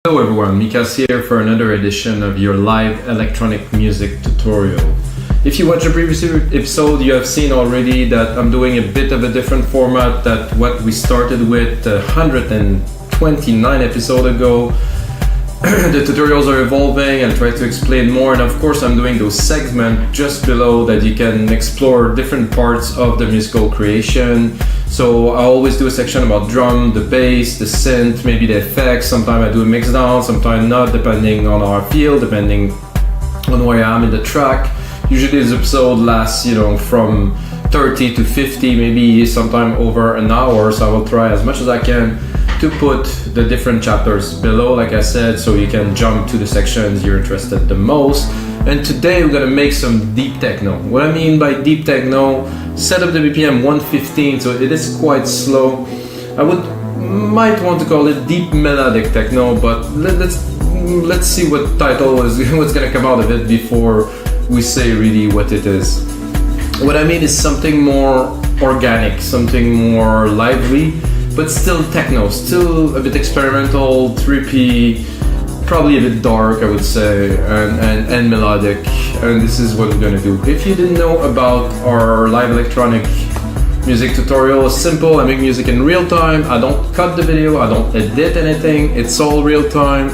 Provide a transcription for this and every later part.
Hello everyone, Mikas here for another edition of your live electronic music tutorial. If you watched the previous episode, you have seen already that I'm doing a bit of a different format than what we started with 129 episodes ago. The tutorials are evolving and try to explain more, and of course I'm doing those segments just below that you can explore different parts of the musical creation. So I always do a section about drum, the bass, the synth, maybe the effects. Sometimes I do a mix down, sometimes not, depending on how I feel, depending on where I am in the track. Usually this episode lasts, from 30 to 50, maybe sometime over an hour. So I will try as much as I can to put the different chapters below, like I said, so you can jump to the sections you're interested the most. And today we're gonna make some deep techno. What I mean by deep techno, set up the BPM 115, so it is quite slow. I might want to call it deep melodic techno, but let's see what title is what's gonna come out of it before we say really what it is. What I mean is something more organic, something more lively, but still techno, still a bit experimental, trippy, probably a bit dark, I would say, and melodic. And this is what we're gonna do. If you didn't know about our live electronic music tutorial, it's simple. I make music in real time. I don't cut the video, I don't edit anything. It's all real time.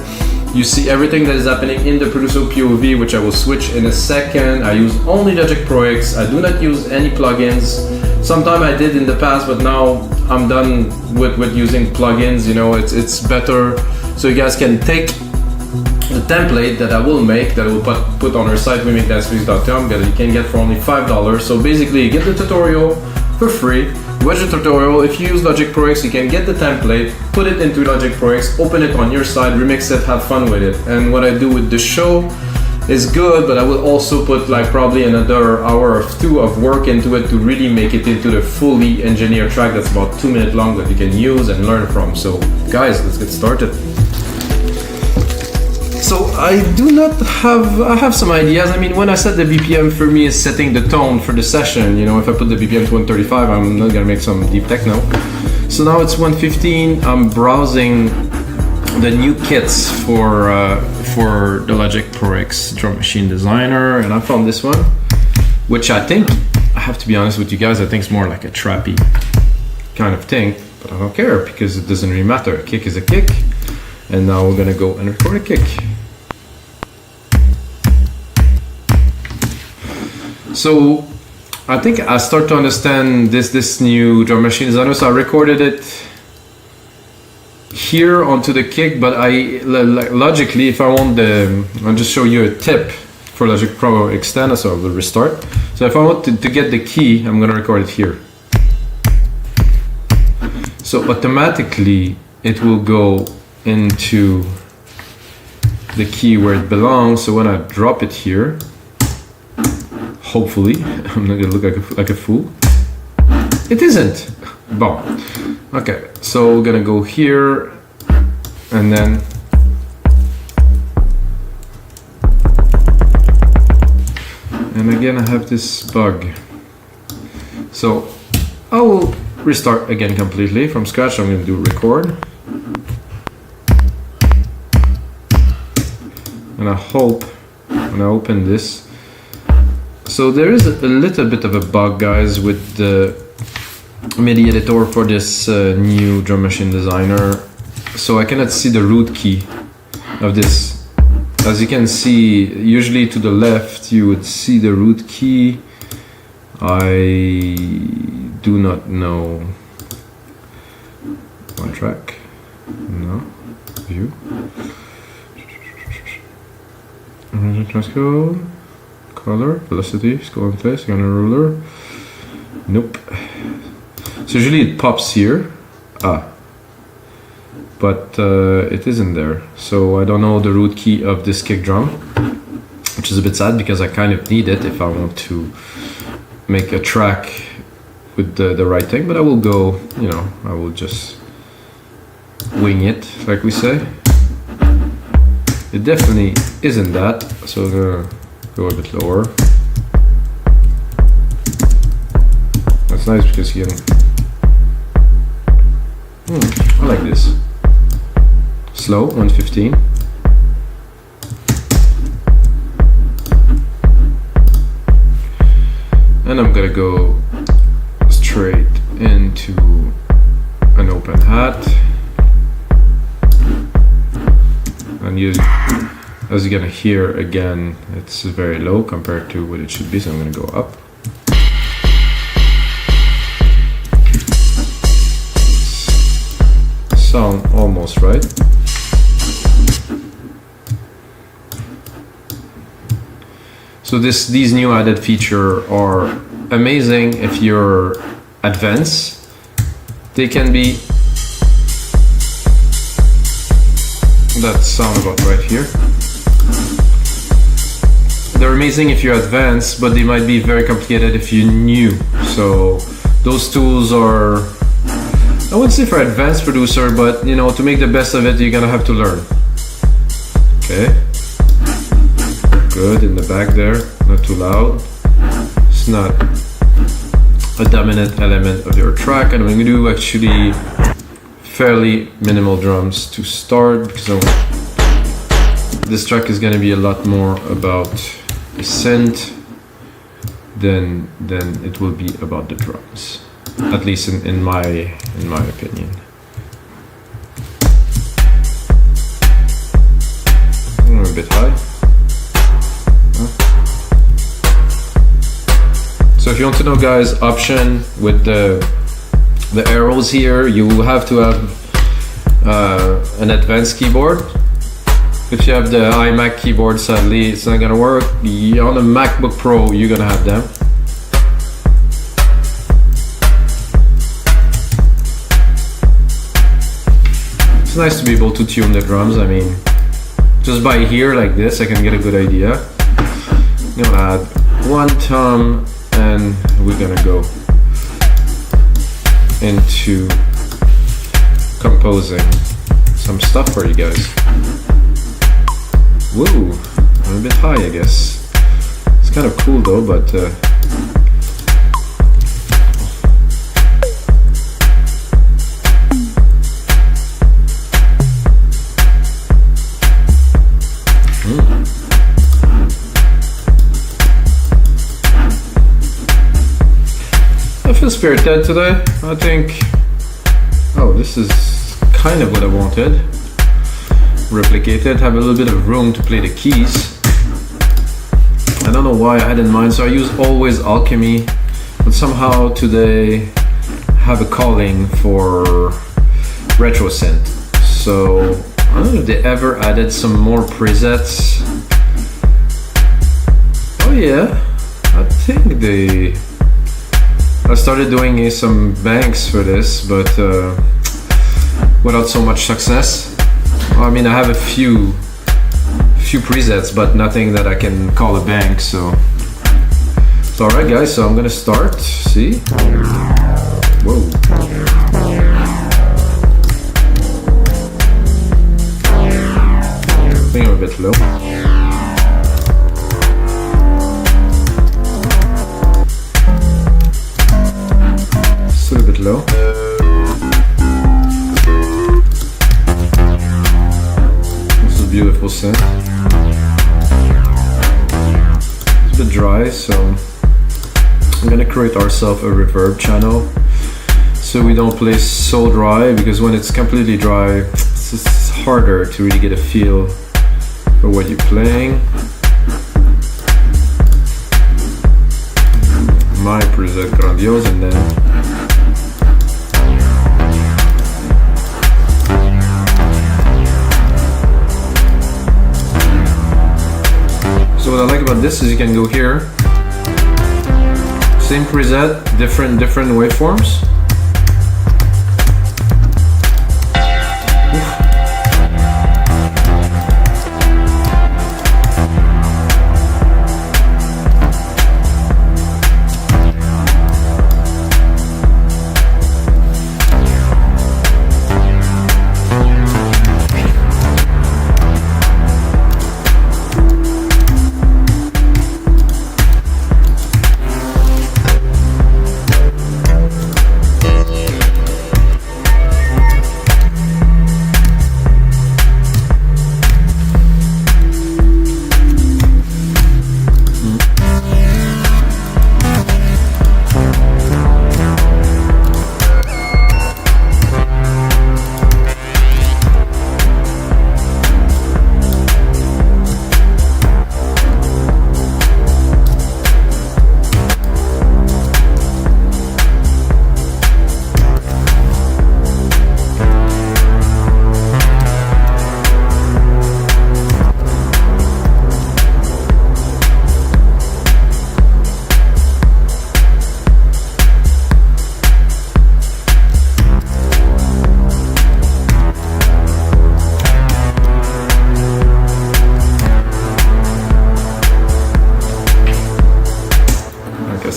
You see everything that is happening in the producer POV, which I will switch in a second. I use only Logic Pro X. I do not use any plugins. Sometimes I did in the past, but now I'm done with using plugins. It's better. So you guys can take the template that I will make, that I will put on our site, rhythmic.com, that you can get for only $5. So basically you get the tutorial for free. Watch the tutorial. If you use Logic Pro X, you can get the template, put it into Logic Pro X, open it on your side, remix it, have fun with it. And what I do with the show is good, but I will also put probably another hour or two of work into it to really make it into the fully engineered track that's about 2 minutes long that you can use and learn from. So guys, let's get started. So I have some ideas. I mean, when I said the BPM for me is setting the tone for the session, if I put the BPM to 135, I'm not gonna make some deep techno. So now it's 115, I'm browsing the new kits for the Logic Pro X Drum Machine Designer, and I found this one, which I think, I have to be honest with you guys, I think it's more like a trappy kind of thing, but I don't care because it doesn't really matter. A kick is a kick, and now we're gonna go and record a kick. So I think I start to understand this new drum machine designer. So I recorded it here onto the kick, but logically, if I want I'll just show you a tip for Logic Pro Extend, so I will restart. So if I want to get the key, I'm gonna record it here. So automatically it will go into the key where it belongs. So when I drop it here, hopefully, I'm not gonna look like a fool. It isn't. Bon. Okay, so we're gonna go here, and then again I have this bug. So I will restart again completely from scratch. I'm gonna do record, and I hope when I open this. So there is a little bit of a bug, guys, with the MIDI editor for this new drum machine designer. So I cannot see the root key of this. As you can see, usually to the left you would see the root key. I do not know. One track. No. View. Transcode. Color, velocity, scroll in place, on a ruler. Nope. So usually it pops here. But it isn't there. So I don't know the root key of this kick drum, which is a bit sad because I kind of need it if I want to make a track with the right thing. But I will go, I will just wing it, like we say. It definitely isn't that. So I'm gonna go a bit lower. That's nice because you can. I like this. slow, 115. And I'm gonna go straight into an open hat. And you, as you're gonna hear again, it's very low compared to what it should be, so I'm gonna go up. Sound almost right. So these new added features are amazing if you're advanced. They can be, that sound about right here. They're amazing if you're advanced, but they might be very complicated if you're new. So those tools are, I wouldn't say for advanced producer, but you know, to make the best of it, you're gonna have to learn. Okay. Good in the back there, not too loud. It's not a dominant element of your track, and I'm going to do actually fairly minimal drums to start, because this track is going to be a lot more about the synth than it will be about the drums, at least in my opinion. A bit high. So if you want to know, guys, option with the arrows here, you have to have an advanced keyboard. If you have the iMac keyboard, sadly, it's not gonna work. On a MacBook Pro, you're gonna have them. It's nice to be able to tune the drums. I mean, just by ear like this, I can get a good idea. I'm gonna add one thumb, and we're gonna go into composing some stuff for you guys. Woo, I'm a bit high, I guess. It's kind of cool though, but I feel spirited today. I think, oh, this is kind of what I wanted. Replicated, have a little bit of room to play the keys. I don't know why I had in mind, so I use always alchemy, but somehow today I have a calling for retro synth. So I don't know if they ever added some more presets. Oh yeah, I think I started doing some banks for this, but without so much success. I mean, I have a few presets, but nothing that I can call a bank. So alright, guys. So I'm gonna start. See? Whoa. I think I'm a bit low. Still a bit low. This is a beautiful synth. It's a bit dry, so I'm gonna create ourselves a reverb channel so we don't play so dry, because when it's completely dry, it's harder to really get a feel for what you're playing. My preset grandiose, and then so what I like about this is you can go here, same preset, different waveforms.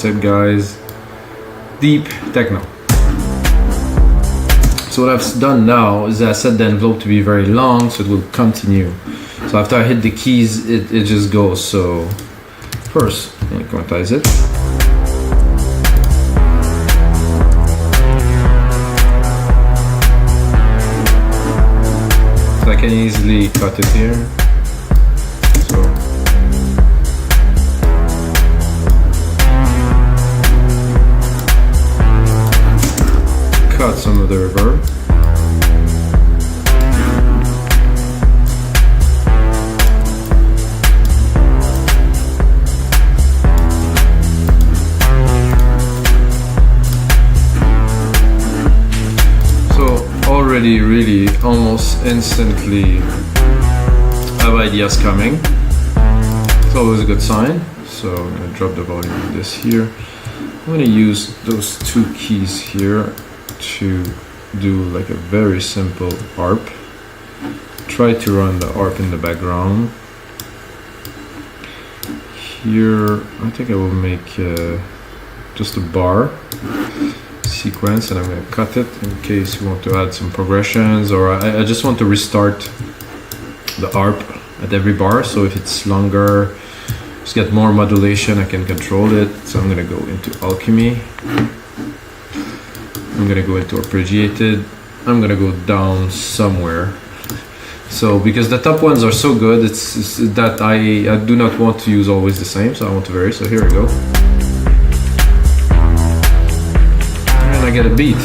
That's it, guys. Deep techno. So what I've done now is I set the envelope to be very long, so it will continue. So after I hit the keys, it just goes. So first, I'm going to quantize it. So I can easily cut it here. So cut some of the reverb. Already really almost instantly have ideas coming. It's always a good sign. So I'm going to drop the volume of this here. I'm going to use those two keys here to do like a very simple ARP. Try to run the ARP in the background. Here I think I will make just a bar sequence, and I'm going to cut it in case you want to add some progressions, or I just want to restart the ARP at every bar, so if it's longer, just get more modulation, I can control it. So I'm going to go into alchemy, I'm going to go into arpeggiated, I'm going to go down somewhere. So because the top ones are so good, it's that I do not want to use always the same, so I want to vary. So here we go. I get a beat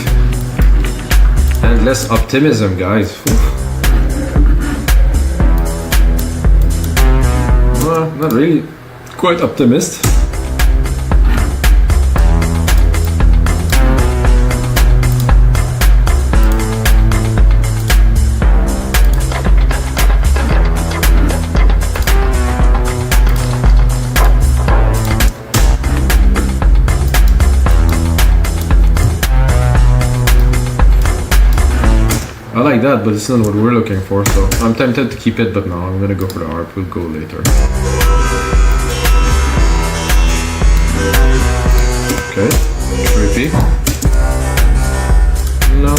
and less optimism, guys. Well, not really, quite optimist. I like that, but it's not what we're looking for, so I'm tempted to keep it, but no, I'm gonna go for the ARP, we'll go later. Okay, repeat. No.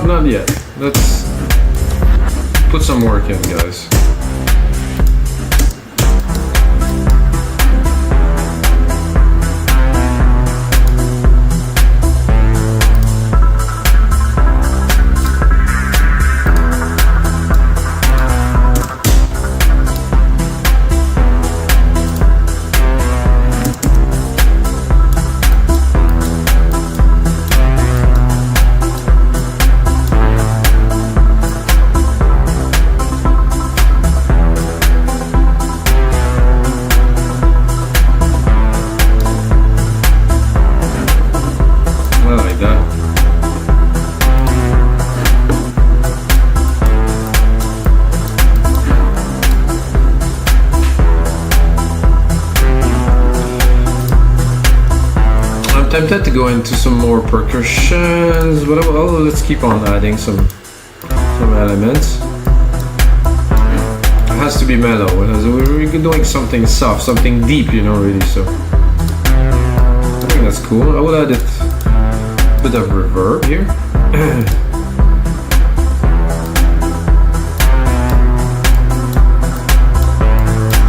Not yet. Let's put some work in, guys. Tempted to go into some more percussions, but let's keep on adding some elements. It has to be mellow. We're doing something soft, something deep, you know, really. So I think that's cool. I will add a bit of reverb here.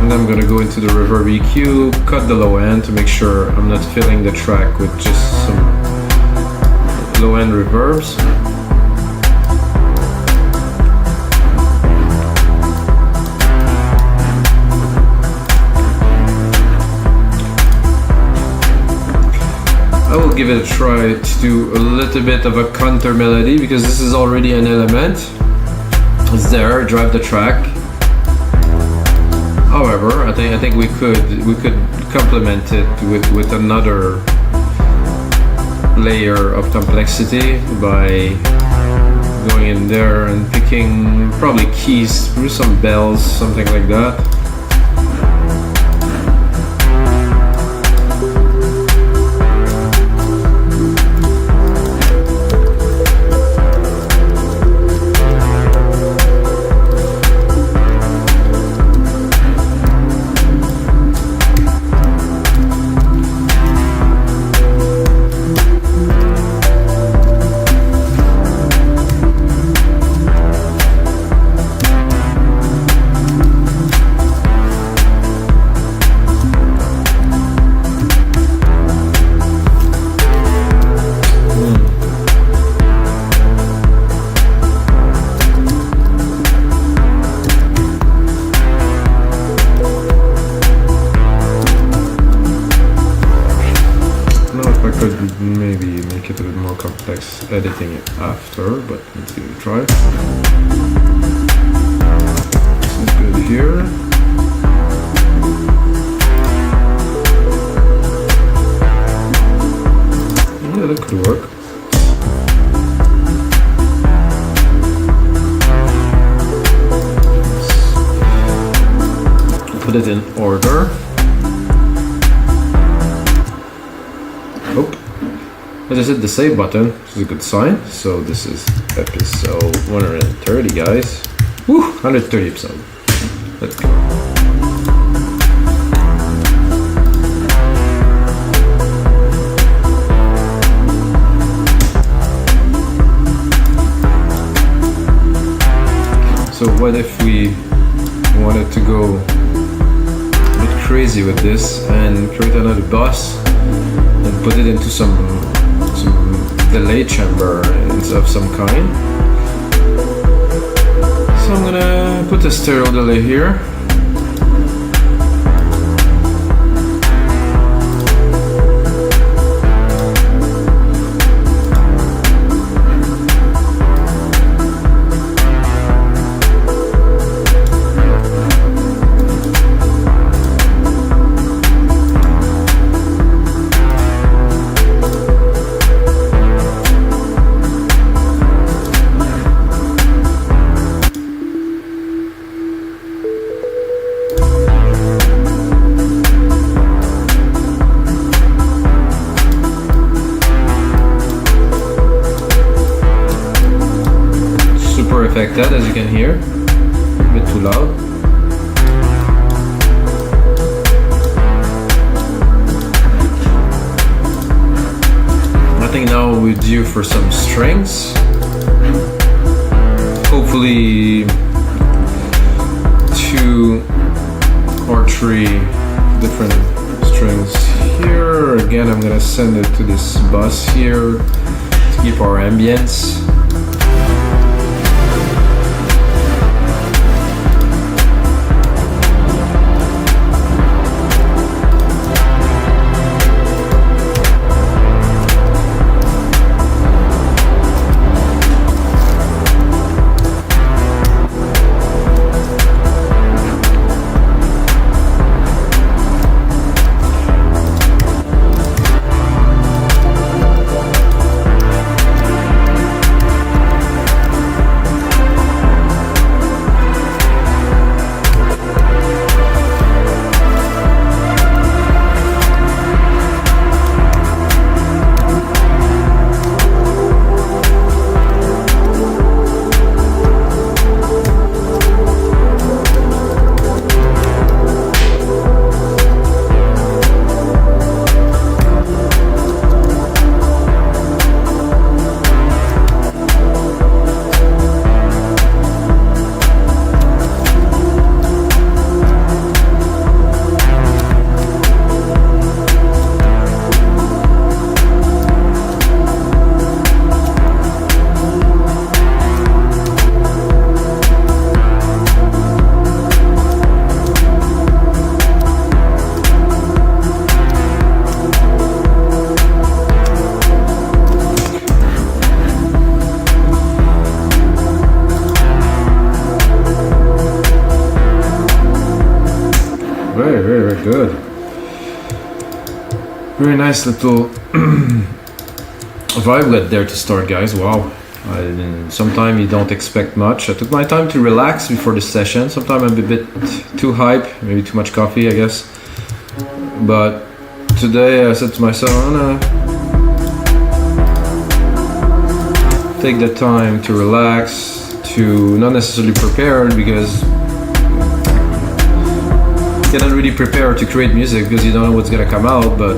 And I'm gonna go into the reverb EQ, cut the low end to make sure I'm not filling the track with just some low end reverbs. give it a try to do a little bit of a counter melody, because this is already an element. It's there, drive the track. However, I think we could complement it with another layer of complexity by going in there and picking probably keys through some bells, something like that. Maybe make it a bit more complex editing it after, but let's give it a try. This is good here. Yeah, that could work. Let's put it in order. As I said, the save button, which is a good sign. So this is episode 130, guys. Woo! 130 episode. Let's go. So what if we wanted to go a bit crazy with this and create another bus and put it into some delay chamber of some kind. So I'm gonna put a stereo delay here. Affected, as you can hear, a bit too loud. I think now we're due for some strings. Hopefully 2 or 3 different strings here. Again, I'm gonna send it to this bus here to keep our ambience. Very, very, very good. Very nice little vibe lit there to start, guys. Wow. Sometimes you don't expect much. I took my time to relax before the session. Sometimes I'm a bit too hype, maybe too much coffee, I guess. But today I said to myself, I'm gonna take the time to relax, to not necessarily prepare, because you cannot really prepare to create music because you don't know what's gonna come out, but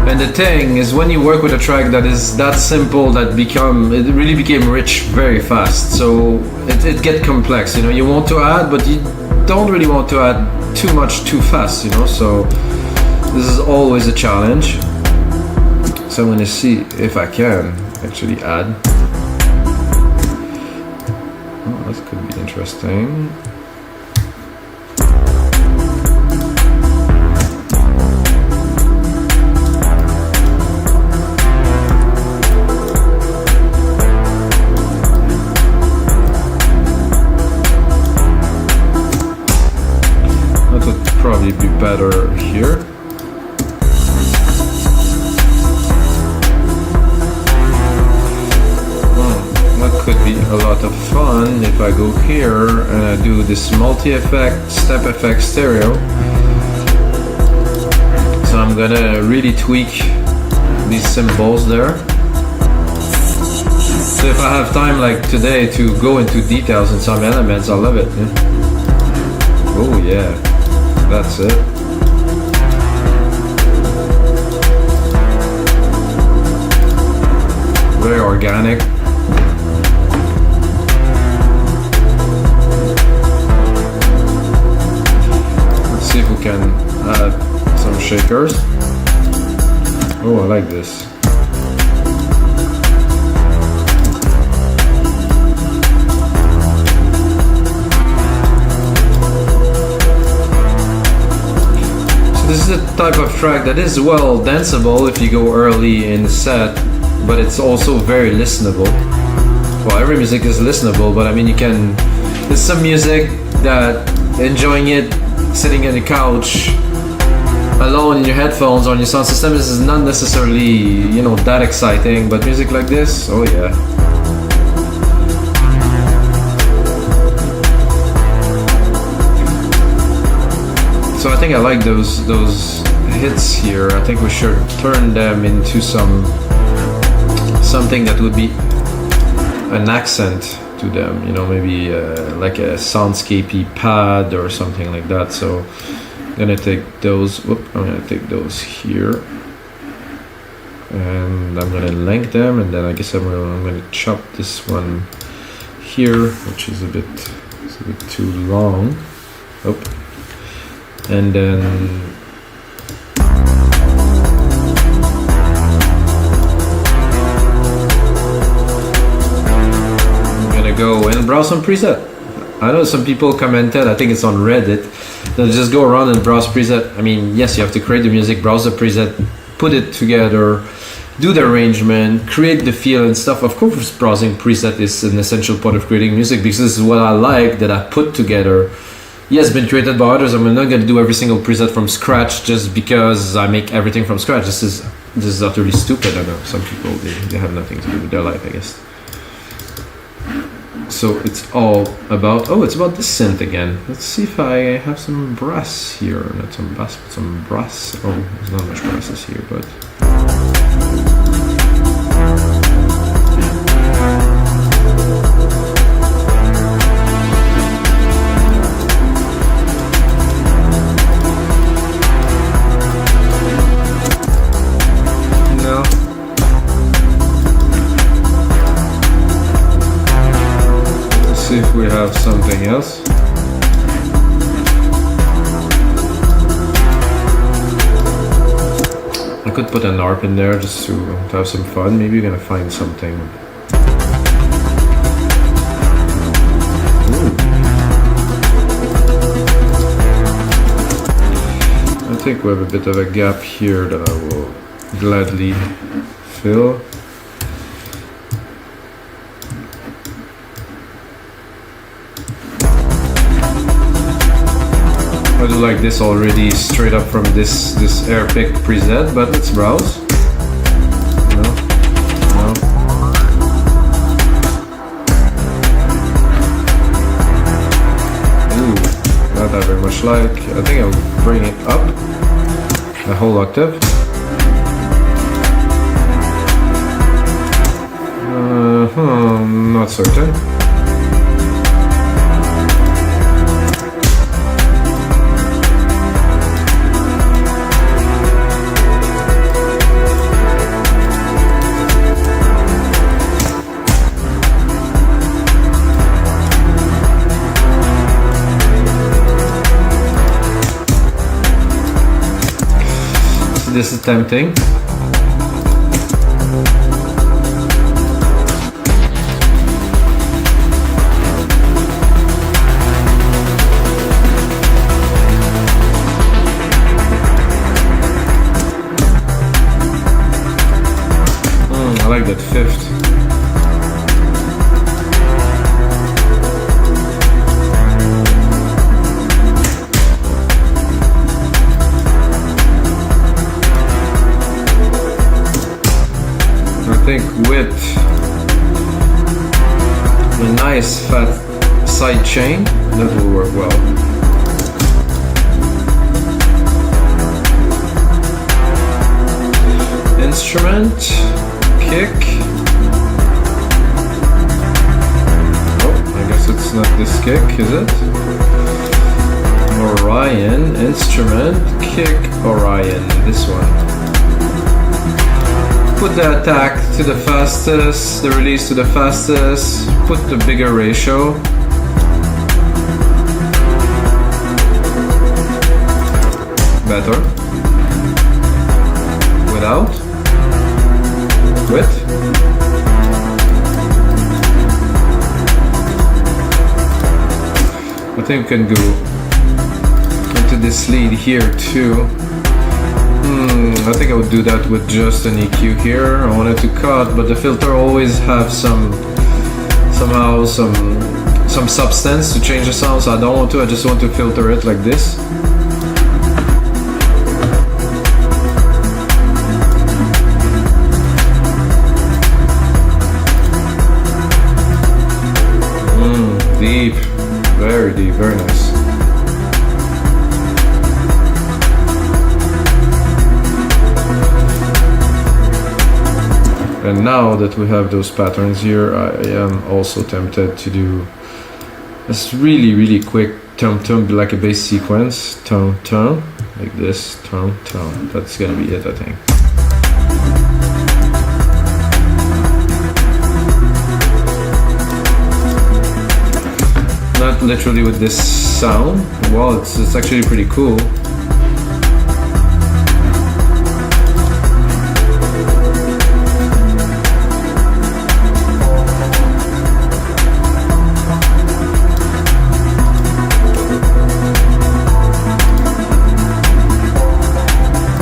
and the thing is, when you work with a track that is that simple, it really became rich very fast. So it get complex, you know. You want to add, but you don't really want to add too much too fast, you know. So this is always a challenge. So I'm gonna see if I can actually add. Oh, that could be interesting. Probably be better here. Well, that could be a lot of fun if I go here and I do this multi-effect, step effect stereo. So I'm gonna really tweak these cymbals there. So if I have time like today to go into details in some elements, I love it. Yeah? Oh yeah. That's it. Very organic. Let's see if we can add some shakers. Oh, I like this. This is a type of track that is well danceable if you go early in the set, but it's also very listenable. Well, every music is listenable, but I mean, there's some music that enjoying it sitting on the couch alone in your headphones or on your sound system is not necessarily, you know, that exciting, but music like this, oh yeah. So I think I like those hits here. I think we should turn them into something that would be an accent to them. You know, maybe like a soundscapey pad or something like that. So I'm gonna take those. I'm gonna take those here, and I'm gonna link them, and then I guess I'm gonna chop this one here, which is a bit too long. Oh. And then I'm gonna go and browse some preset. I know some people commented, I think it's on Reddit, they'll just go around and browse preset. I mean, yes, you have to create the music, browse the preset, put it together, do the arrangement, create the feel and stuff. Of course, browsing preset is an essential part of creating music because this is what I like that I put together. Yes, been created by others. I'm not going to do every single preset from scratch just because I make everything from scratch. This is utterly stupid. I know some people they have nothing to do with their life, I guess. So it's all about it's about the synth again. Let's see if I have some brass here. Not some bass, but some brass. Oh, there's not much brasses here, but. See if we have something else. I could put an ARP in there just to have some fun. Maybe you're gonna find something. Ooh. I think we have a bit of a gap here that I will gladly fill. like this already straight up from this AirPick preset, but let's browse. No. Ooh, not that very much like. I think I'll bring it up a whole octave. Not certain. This is tempting. I like that fifth. I think with a nice fat side chain, that will work well. Instrument, kick. Oh, I guess it's not this kick, is it? Orion, instrument, kick, Orion, this one. Put the attack to the fastest, the release to the fastest, put the bigger ratio. Better. Without. With. I think we can go into this lead here too. I think I would do that with just an EQ here. I wanted to cut, but the filter always have some substance to change the sound, so I don't want to. I just want to filter it like this. Deep, very nice. And now that we have those patterns here, I am also tempted to do this really quick tom-tom, like a bass sequence, tom-tom, like this, tom-tom. That's gonna be it, I think. Not literally with this sound. Well, it's actually pretty cool.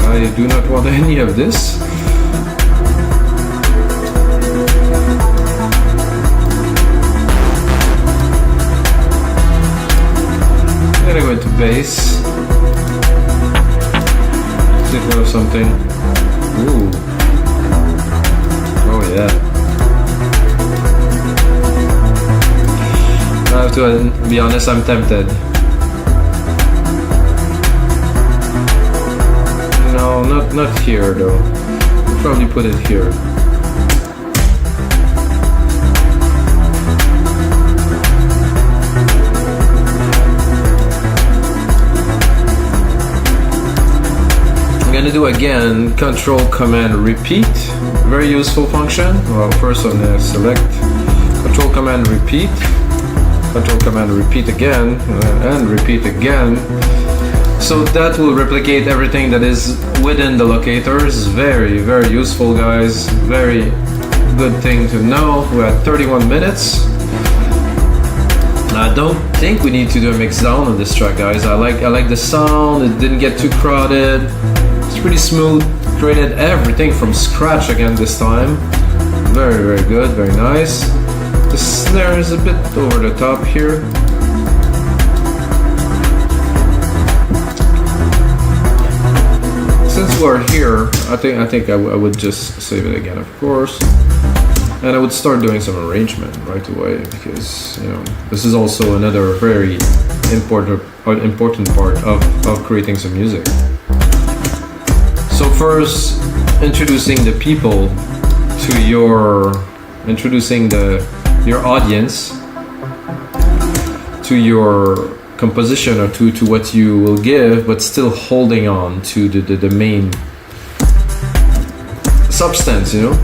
I do not want any of this. I'm gonna go into bass. See if we have something. Ooh. Oh yeah. I have to be honest, I'm tempted. No, not here though. I'll probably put it here. I'm gonna do again Control Command Repeat. Very useful function. Well, first I'm gonna select Control Command Repeat. Control Command Repeat again and repeat again. So that will replicate everything that is within the locators. Very useful, guys. Very good thing to know. We're at 31 minutes. I don't think we need to do a mix down on this track, guys. I like the sound. It didn't get too crowded. It's pretty smooth. Created everything from scratch again this time. Very good. Very nice. The snare is a bit over the top here. since we're here, I think I would just save it again, of course, and I would start doing some arrangement right away, because you know this is also another very important part of creating some music. So first, introducing the people to your audience to your composition, or to what you will give, but still holding on to the main substance, you know.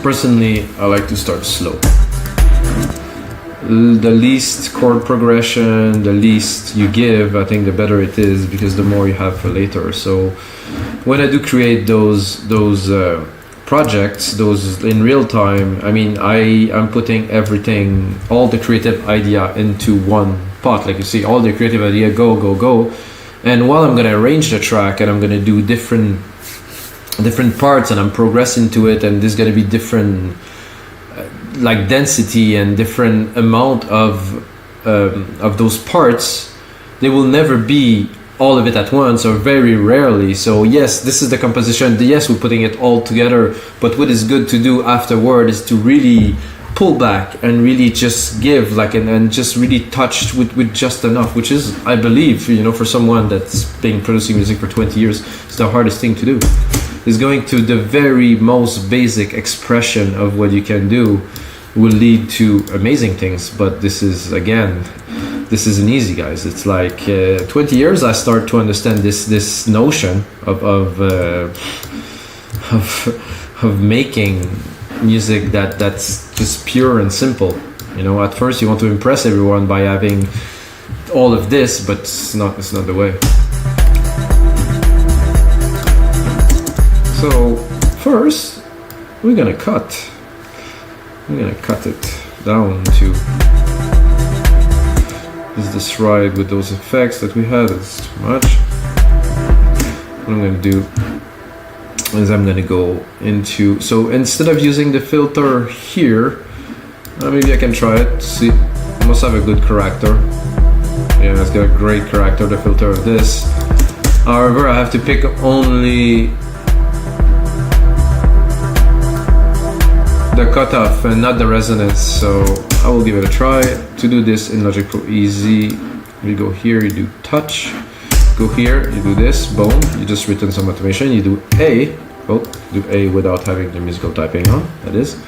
Personally, I like to start slow. The least chord progression, the least you give, I think the better it is, because the more you have for later. So when I do create those projects, those in real time, I mean, I'm putting everything, all the creative idea into one pot. Like you see, all the creative idea go, and while I'm gonna arrange the track and I'm gonna do different parts and I'm progressing to it, and there's gonna be different like density and different amount of those parts. They will never be all of it at once, or very rarely. So yes, this is the composition, yes, we're putting it all together, but what is good to do afterward is to really pull back and really just give, like, and just really touch with just enough, which is, I believe, you know, for someone that's been producing music for 20 years, it's the hardest thing to do, is going to the very most basic expression of what you can do will lead to amazing things. But this is, again, this isn't easy, guys. It's like 20 years I start to understand this notion of making music that's just pure and simple. You know, at first you want to impress everyone by having all of this, but it's not the way. So first we're gonna cut it down to this ride with those effects that we had. It's too much. What I'm going to do is I'm going to go into, so instead of using the filter here, maybe I can try it. See, it must have a good character. Yeah, it's got a great character, the filter of this. However, I have to pick only the cutoff and not the resonance, so I will give it a try. To do this in Logic Pro Easy, you go here, you do touch, go here, you do this, boom, you just written some automation, you do A, do A without having the musical typing on, that is.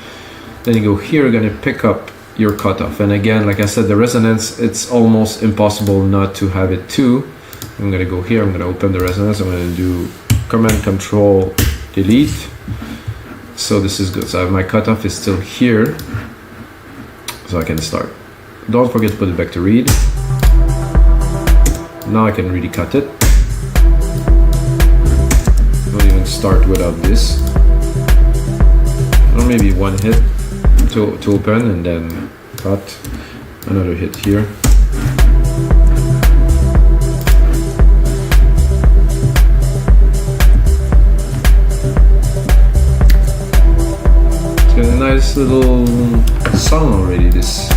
Then you go here, you're gonna pick up your cutoff, and again, like I said, the resonance, it's almost impossible not to have it too. I'm gonna go here, I'm gonna open the resonance, I'm gonna do Command Control Delete. So this is good. So I have my cutoff is still here, so I can start. Don't forget to put it back to read. Now I can really cut it. Don't even start without this. Or maybe one hit to open, and then cut. Another hit here. Got a nice little song already, this.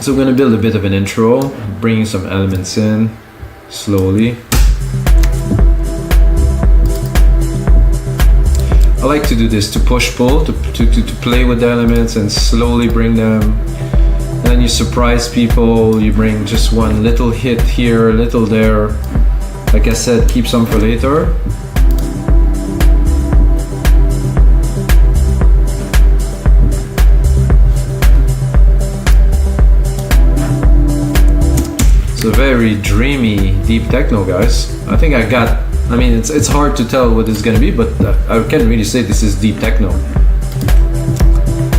So I'm gonna build a bit of an intro, bringing some elements in slowly. I like to do this to push-pull, to play with the elements and slowly bring them. And then you surprise people, you bring just one little hit here, a little there. Like I said, keep some for later. It's a very dreamy, deep techno, guys. I think I mean, it's hard to tell what it's gonna be, but I can really say this is deep techno.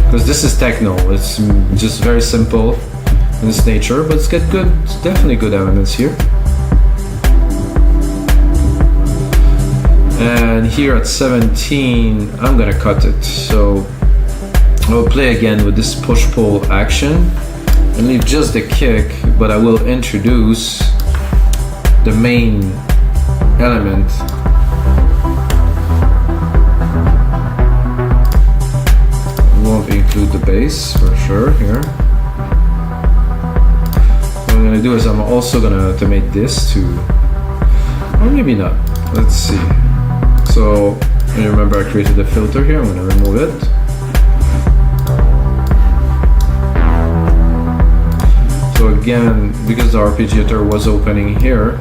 Because this is techno, it's just very simple in its nature, but it's definitely good elements here. And here at 17, I'm gonna cut it. So I'll play again with this push-pull action and leave just the kick, but I will introduce the main element. Won't include the bass for sure here. gonna do is I'm also gonna automate this too, or maybe not. Let's see. So you remember I created a filter here. I'm gonna remove it. So again, because the arpeggiator was opening here,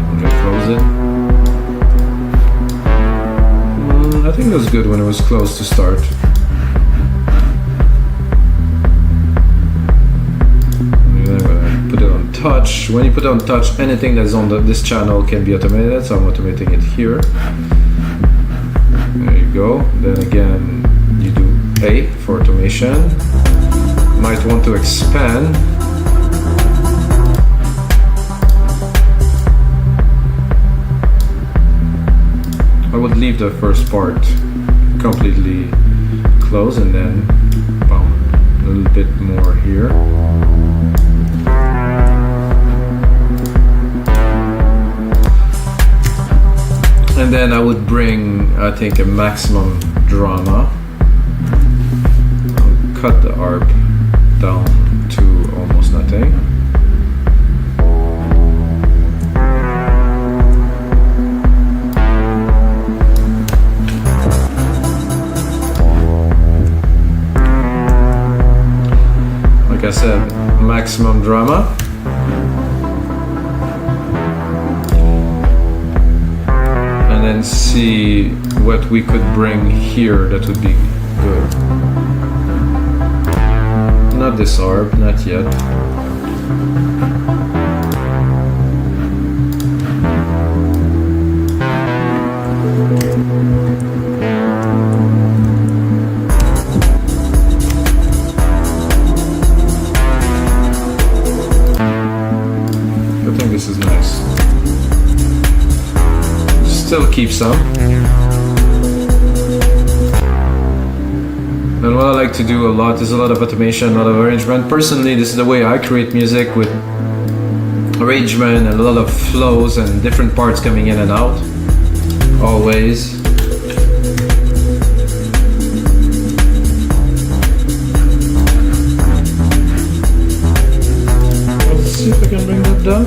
I'm gonna close it. I think it was good when it was closed to start. Put it on touch. When you put it on touch, anything that's on this channel can be automated, so I'm automating it here. There you go. Then again, you do A for automation. Might want to expand. I would leave the first part completely closed and then boom, a little bit more here. And then I would bring, I think, a maximum drama. I'll cut the ARP down to almost nothing. Like I said, maximum drama. And then see what we could bring here that would be good. Not this ARP, not yet. I think this is nice. Still keep some. And what I like to do a lot is a lot of automation, a lot of arrangement. Personally, this is the way I create music, with arrangement and a lot of flows and different parts coming in and out. Always. Let's see if I can bring that down.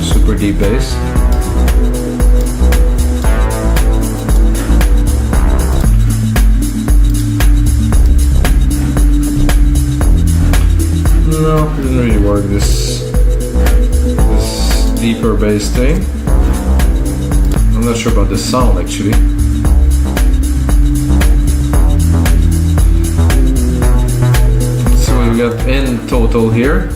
Super deep bass. No, it didn't really work, this deeper bass thing. I'm not sure about the sound actually. So we got in total here.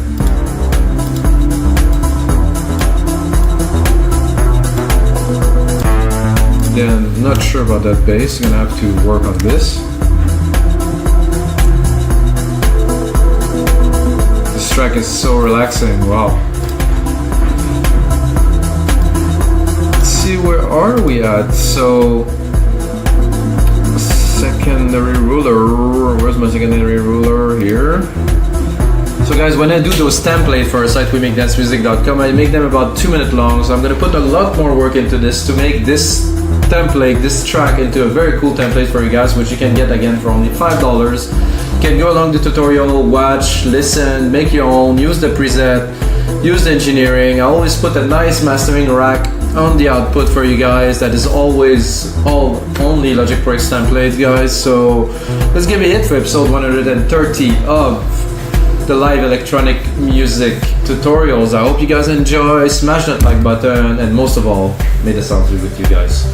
Again, not sure about that bass, gonna have to work on this. This track is so relaxing, wow. Let's see, where are we at? So, secondary ruler, where's my secondary ruler? Here. So guys, when I do those templates for site-we-make-dance-music.com, I make them about 2 minutes long, so I'm gonna put a lot more work into this to make this template, this track, into a very cool template for you guys, which you can get again for only $5. You can go along the tutorial, watch, listen, make your own, use the preset, use the engineering. I always put a nice mastering rack on the output for you guys that is always only Logic Pro X template, guys. So let's give it a hit for episode 130 of the live electronic music tutorials. I hope you guys enjoy. Smash that like button, and most of all, may the sounds be with you guys.